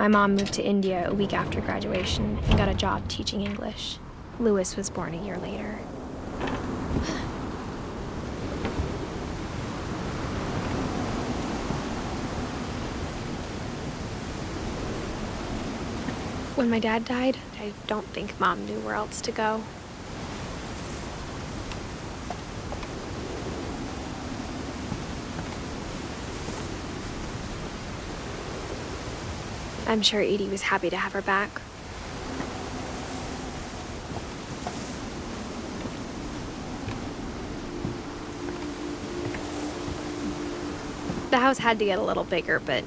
My mom moved to India a week after graduation and got a job teaching English. Louis was born a year later. When my dad died, I don't think Mom knew where else to go. I'm sure Edie was happy to have her back. The house had to get a little bigger, but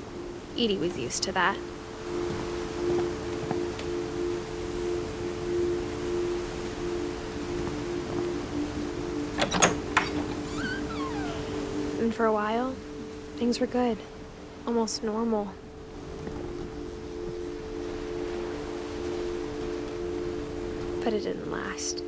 Edie was used to that. And for a while, things were good, almost normal. But it didn't last.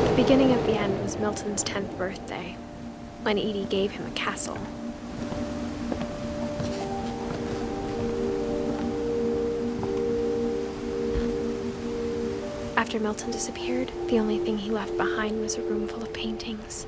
The beginning of the end was Milton's 10th birthday, when Edie gave him a castle. After Milton disappeared, the only thing he left behind was a room full of paintings.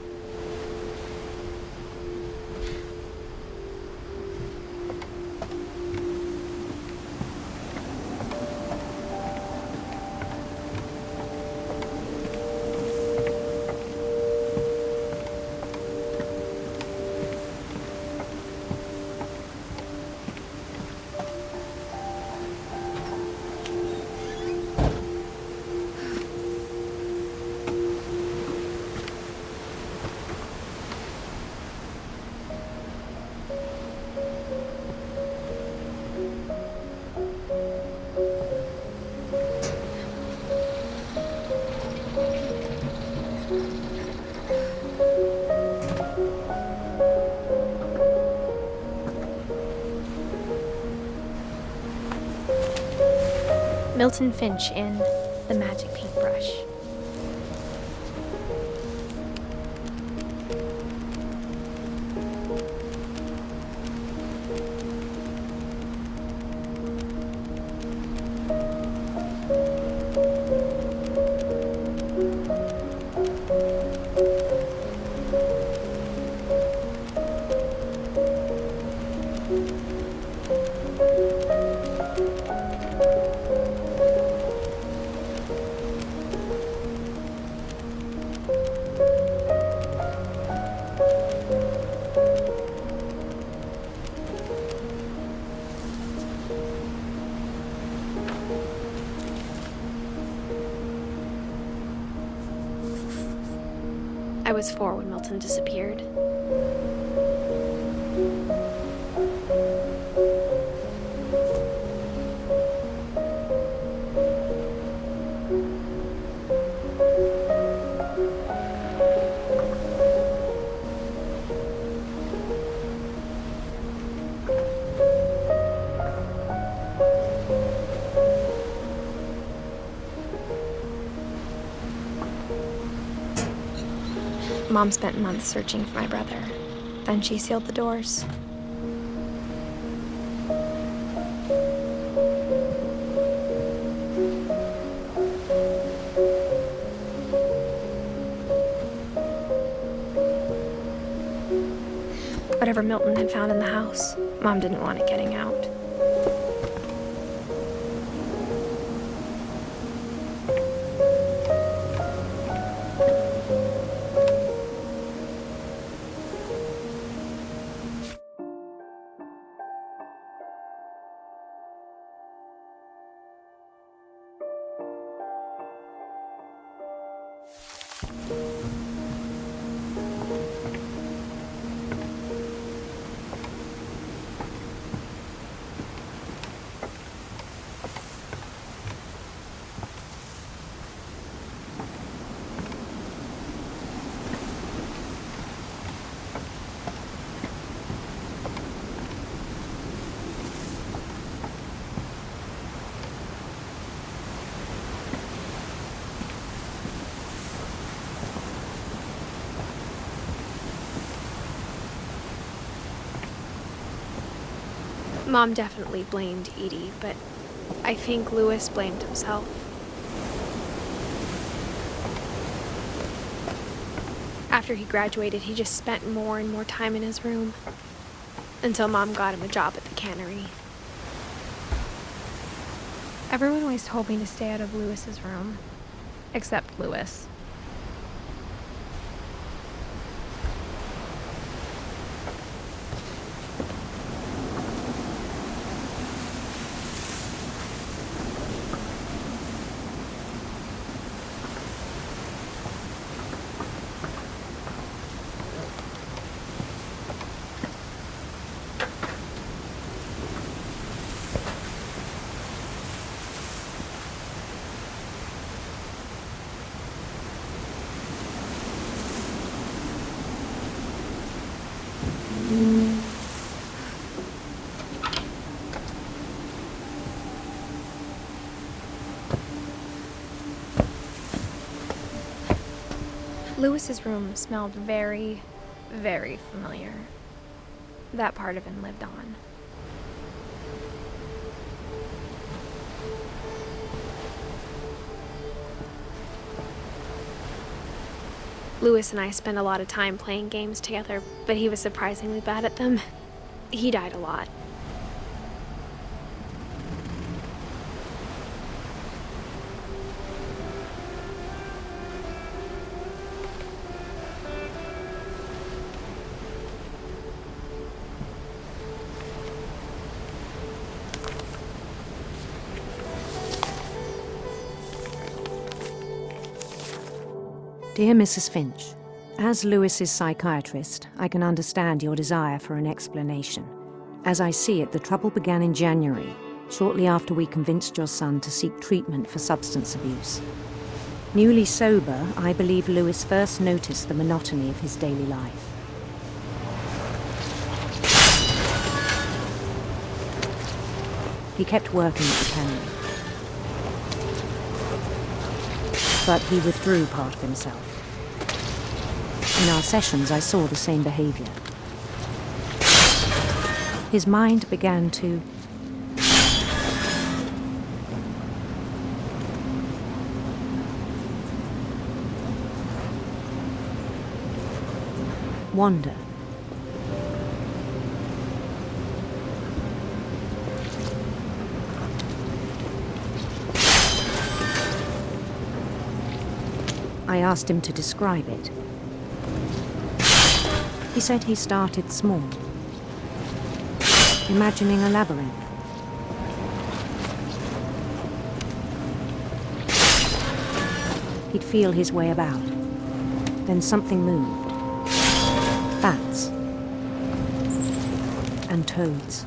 Milton Finch in The Magic Paintbrush. I was 4 when Milton disappeared. Mom spent months searching for my brother. Then she sealed the doors. Whatever Milton had found in the house, Mom didn't want it getting out. Mom definitely blamed Edie, but I think Louis blamed himself. After he graduated, he just spent more and more time in his room, until Mom got him a job at the cannery. Everyone always told me to stay out of Louis's room, except Louis. Louis's room smelled very, very familiar. That part of him lived on. Louis and I spent a lot of time playing games together, but he was surprisingly bad at them. He died a lot. Dear Mrs. Finch, as Louis's psychiatrist, I can understand your desire for an explanation. As I see it, the trouble began in January, shortly after we convinced your son to seek treatment for substance abuse. Newly sober, I believe Louis first noticed the monotony of his daily life. He kept working at the cannery, but he withdrew part of himself. In our sessions, I saw the same behavior. His mind began to wander. I asked him to describe it. He said he started small, imagining a labyrinth. He'd feel his way about. Then something moved. Bats and toads.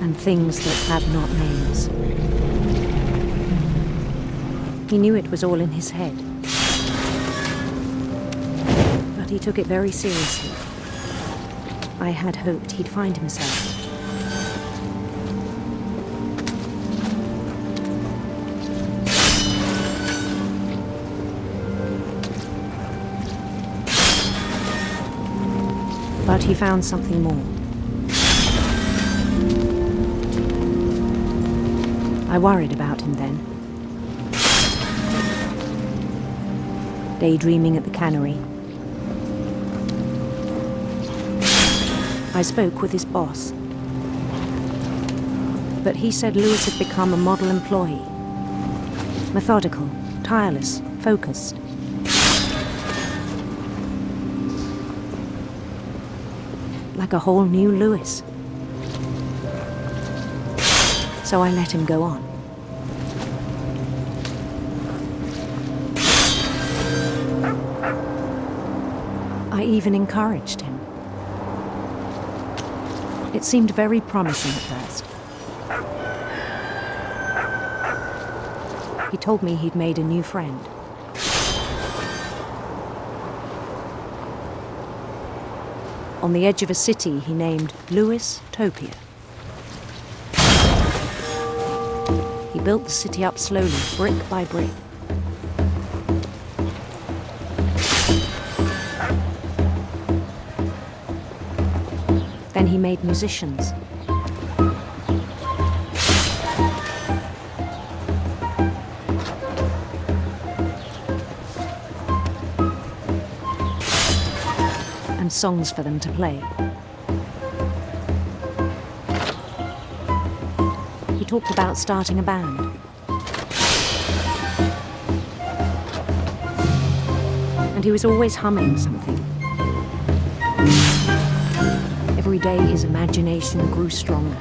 And things that have not names. He knew it was all in his head, but he took it very seriously. I had hoped he'd find himself. But he found something more. I worried about him then. Daydreaming at the cannery. I spoke with his boss. But he said Louis had become a model employee. Methodical, tireless, focused. Like a whole new Louis. So I let him go on. I even encouraged him. It seemed very promising at first. He told me he'd made a new friend. On the edge of a city he named Louis Topia. He built the city up slowly, brick by brick. Then he made musicians. And songs for them to play. He talked about starting a band. And he was always humming something. Every day his imagination grew stronger.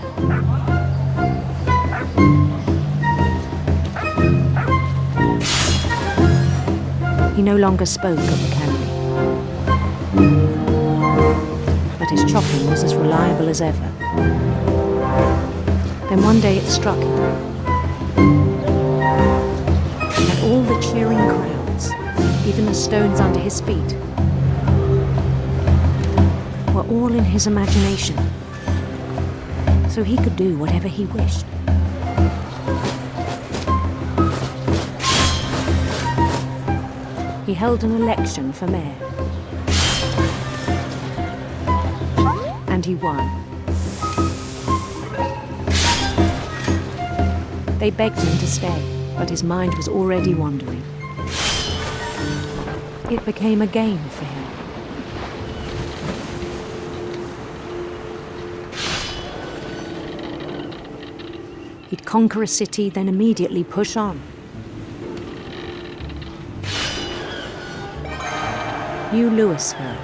He no longer spoke at the cannery. But his chopping was as reliable as ever. Then one day it struck him that all the cheering crowds, even the stones under his feet, were all in his imagination, so he could do whatever he wished. He held an election for mayor. And he won. They begged him to stay, but his mind was already wandering. It became a game for him. He'd conquer a city, then immediately push on. New Louisville.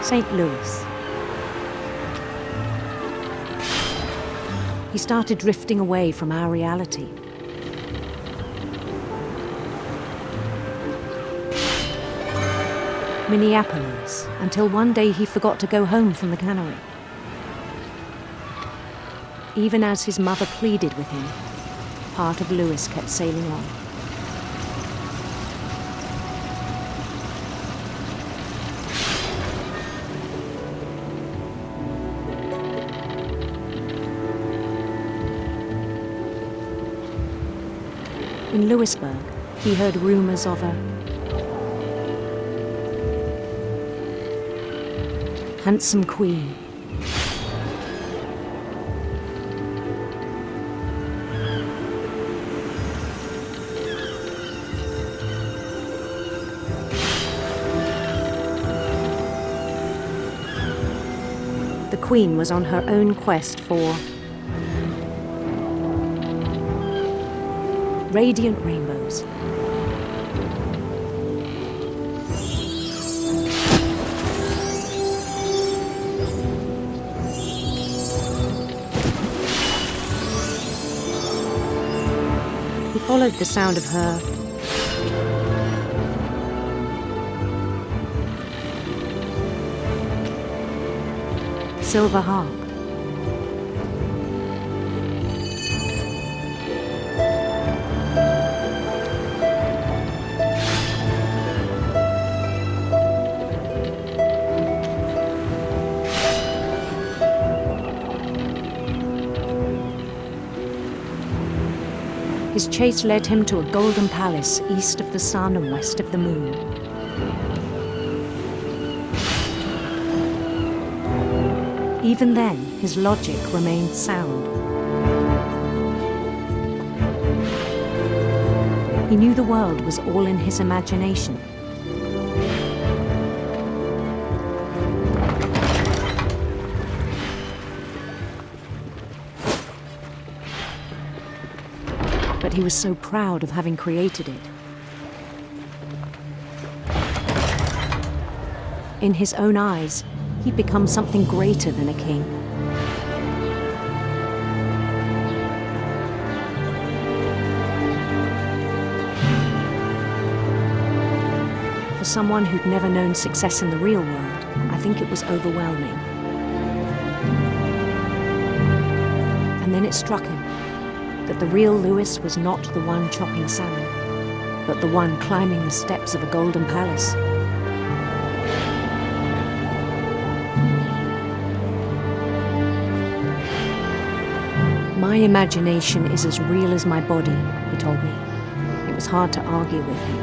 St. Louis. He started drifting away from our reality. Minneapolis, until one day he forgot to go home from the cannery. Even as his mother pleaded with him, part of Louis kept sailing on. In Louisburg, he heard rumors of a handsome queen. The queen was on her own quest for radiant rainbows. He followed the sound of her silver harp. His chase led him to a golden palace east of the sun and west of the moon. Even then, his logic remained sound. He knew the world was all in his imagination. But he was so proud of having created it. In his own eyes, he'd become something greater than a king. For someone who'd never known success in the real world, I think it was overwhelming. And then it struck him that the real Louis was not the one chopping salmon, but the one climbing the steps of a golden palace. My imagination is as real as my body, he told me. It was hard to argue with him.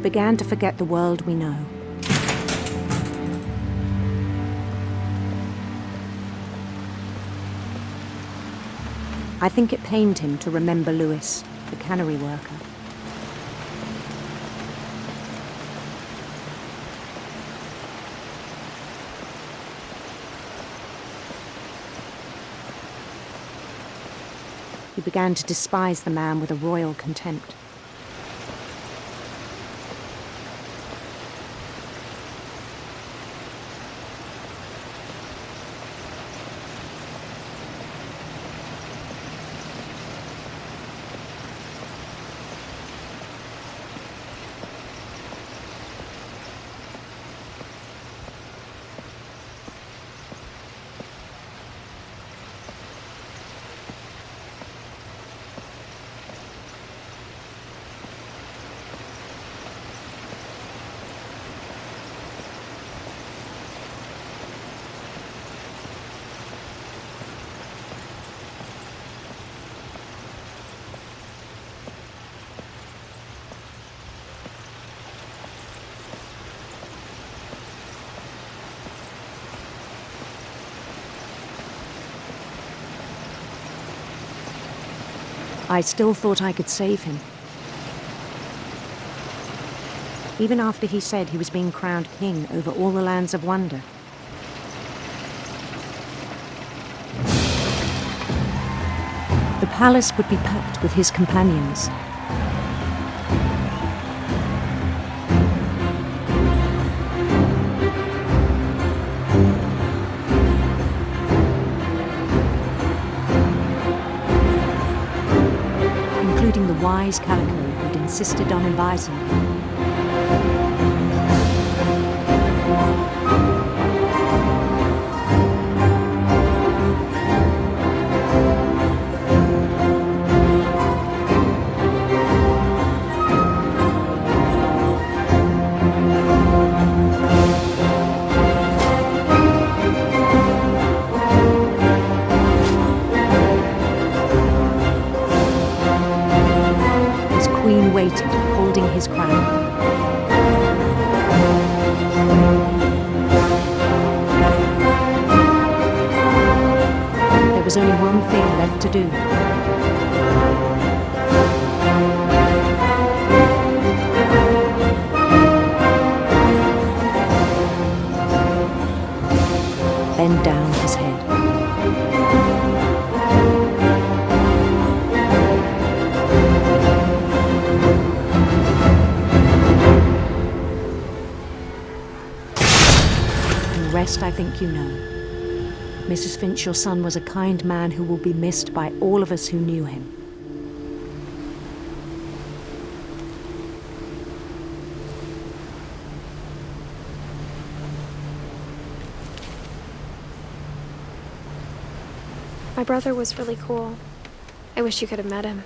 Began to forget the world we know. I think it pained him to remember Louis, the cannery worker. He began to despise the man with a royal contempt. I still thought I could save him. Even after he said he was being crowned king over all the lands of wonder. The palace would be packed with his companions. Including the wise Calico who'd insisted on advising him. Waited, holding his crown. There was only one thing left to do. Bend down his head. The rest I think you know. Mrs. Finch, your son was a kind man who will be missed by all of us who knew him. My brother was really cool. I wish you could have met him.